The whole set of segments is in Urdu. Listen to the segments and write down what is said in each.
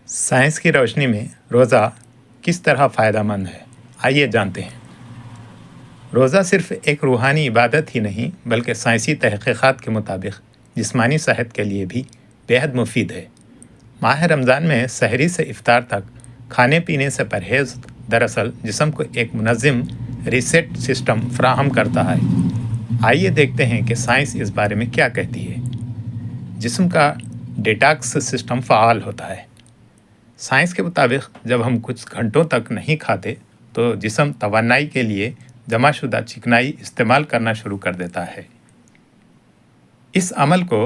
سائنس کی روشنی میں روزہ کس طرح فائدہ مند ہے، آئیے جانتے ہیں۔ روزہ صرف ایک روحانی عبادت ہی نہیں بلکہ سائنسی تحقیقات کے مطابق جسمانی صحت کے لیے بھی بیحد مفید ہے۔ ماہ رمضان میں سحری سے افطار تک کھانے پینے سے پرہیز دراصل جسم کو ایک منظم ریسیٹ سسٹم فراہم کرتا ہے۔ آئیے دیکھتے ہیں کہ سائنس اس بارے میں کیا کہتی ہے۔ جسم کا ڈیٹاکس سسٹم فعال ہوتا ہے۔ سائنس کے مطابق جب ہم کچھ گھنٹوں تک نہیں کھاتے تو جسم توانائی کے لیے جمع شدہ چکنائی استعمال کرنا شروع کر دیتا ہے۔ اس عمل کو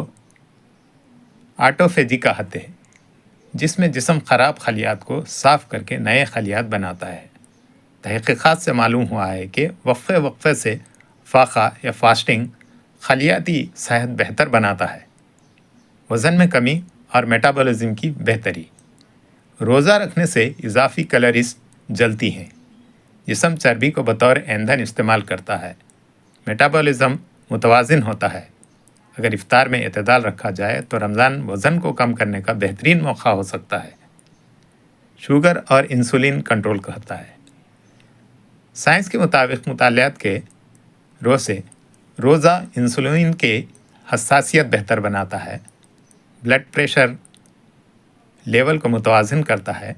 آٹوفیجی کہتے ہیں، جس میں جسم خراب خلیات کو صاف کر کے نئے خلیات بناتا ہے۔ تحقیقات سے معلوم ہوا ہے کہ وقفے وقفے سے فاقہ یا فاسٹنگ خلیاتی صحت بہتر بناتا ہے، وزن میں کمی اور میٹابولزم کی بہتری۔ روزہ رکھنے سے اضافی کیلوریز جلتی ہیں، جسم چربی کو بطور ایندھن استعمال کرتا ہے، میٹابولزم متوازن ہوتا ہے۔ اگر افطار میں اعتدال رکھا جائے تو رمضان وزن کو کم کرنے کا بہترین موقع ہو سکتا ہے۔ شوگر اور انسولین کنٹرول کرتا ہے۔ سائنس کے مطابق مطالعات کے روزہ انسولین کے حساسیت بہتر بناتا ہے، بلڈ پریشر لیول کو متوازن کرتا ہے،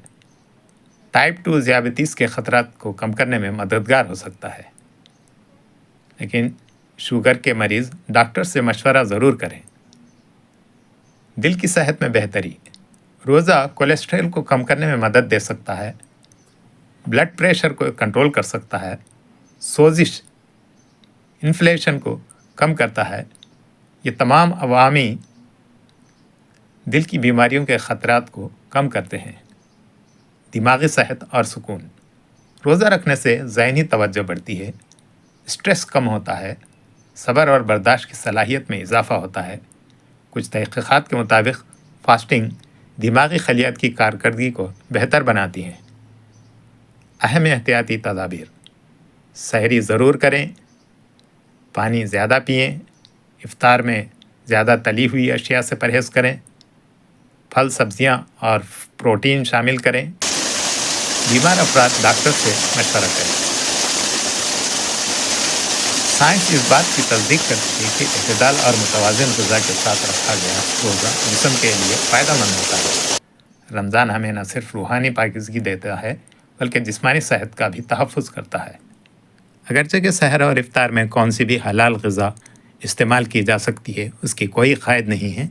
ٹائپ 2 ذیابیطس کے خطرات کو کم کرنے میں مددگار ہو سکتا ہے۔ لیکن شوگر کے مریض ڈاکٹر سے مشورہ ضرور کریں۔ دل کی صحت میں بہتری، روزہ کولیسٹرول کو کم کرنے میں مدد دے سکتا ہے، بلڈ پریشر کو کنٹرول کر سکتا ہے، سوزش انفلیشن کو کم کرتا ہے۔ یہ تمام عوامی دل کی بیماریوں کے خطرات کو کم کرتے ہیں۔ دماغی صحت اور سکون، روزہ رکھنے سے ذہنی توجہ بڑھتی ہے، اسٹریس کم ہوتا ہے، صبر اور برداشت کی صلاحیت میں اضافہ ہوتا ہے۔ کچھ تحقیقات کے مطابق فاسٹنگ دماغی خلیات کی کارکردگی کو بہتر بناتی ہیں۔ اہم احتیاطی تدابیر، سحری ضرور کریں، پانی زیادہ پئیں، افطار میں زیادہ تلی ہوئی اشیاء سے پرہیز کریں، پھل سبزیاں اور پروٹین شامل کریں۔ بیمار افراد ڈاکٹر سے مشورہ کریں۔ سائنس اس بات کی تصدیق کرتی ہے کہ اعتدال اور متوازن غذا کے ساتھ رکھا گیا روزہ جسم کے لیے فائدہ مند ہوتا ہے۔ رمضان ہمیں نہ صرف روحانی پاکیزگی دیتا ہے بلکہ جسمانی صحت کا بھی تحفظ کرتا ہے۔ اگرچہ کہ سحر اور افطار میں کون سی بھی حلال غذا استعمال کی جا سکتی ہے، اس کی کوئی قید نہیں ہے،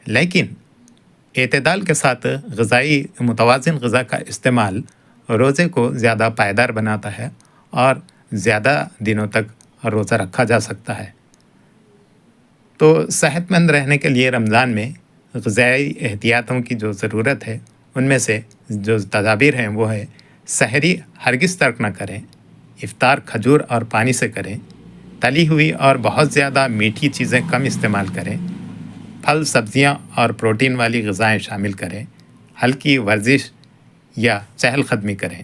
لیکن اعتدال کے ساتھ متوازن غذا کا استعمال روزے کو زیادہ پائیدار بناتا ہے اور زیادہ دنوں تک روزہ رکھا جا سکتا ہے۔ تو صحت مند رہنے کے لیے رمضان میں غذائی احتیاطوں کی جو ضرورت ہے، ان میں سے جو تدابیر ہیں وہ ہے: سحری ہرگز ترک نہ کریں، افطار کھجور اور پانی سے کریں، تلی ہوئی اور بہت زیادہ میٹھی چیزیں کم استعمال کریں، پھل سبزیاں اور پروٹین والی غذائیں شامل کریں، ہلکی ورزش یا چہل قدمی کریں۔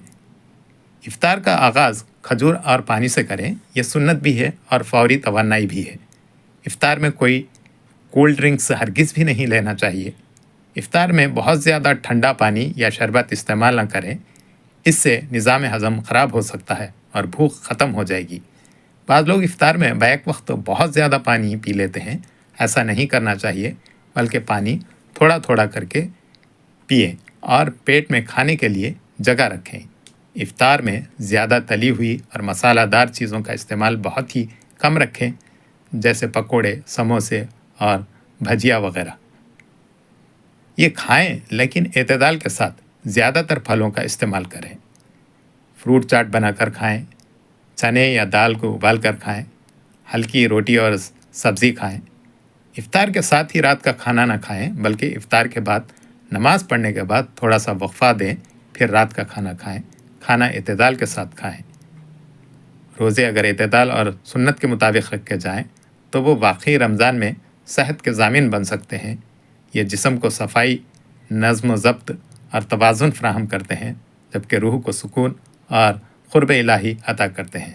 افطار کا آغاز کھجور اور پانی سے کریں، یہ سنت بھی ہے اور فوری توانائی بھی ہے۔ افطار میں کوئی کولڈ ڈرنکس ہرگز بھی نہیں لینا چاہیے۔ افطار میں بہت زیادہ ٹھنڈا پانی یا شربت استعمال نہ کریں، اس سے نظام ہضم خراب ہو سکتا ہے اور بھوک ختم ہو جائے گی۔ بعض لوگ افطار میں بیک وقت بہت زیادہ پانی پی لیتے ہیں، ایسا نہیں کرنا چاہیے، بلکہ پانی تھوڑا تھوڑا کر کے پئیں اور پیٹ میں کھانے کے لیے جگہ رکھیں۔ افطار میں زیادہ تلی ہوئی اور مسالہ دار چیزوں کا استعمال بہت ہی کم رکھیں، جیسے پکوڑے، سموسے اور بھجیا وغیرہ۔ یہ کھائیں لیکن اعتدال کے ساتھ، زیادہ تر پھلوں کا استعمال کریں۔ فروٹ چاٹ بنا کر کھائیں، چنے یا دال کو ابال کر کھائیں، ہلکی روٹی اور سبزی کھائیں۔ افطار کے ساتھ ہی رات کا کھانا نہ کھائیں، بلکہ افطار کے بعد نماز پڑھنے کے بعد تھوڑا سا وقفہ دیں، پھر رات کا کھانا کھائیں۔ کھانا اعتدال کے ساتھ کھائیں۔ روزے اگر اعتدال اور سنت کے مطابق رکھے جائیں تو وہ واقعی رمضان میں صحت کے ضامن بن سکتے ہیں۔ یہ جسم کو صفائی، نظم و ضبط اور توازن فراہم کرتے ہیں، جبکہ روح کو سکون اور قرب الہی عطا کرتے ہیں۔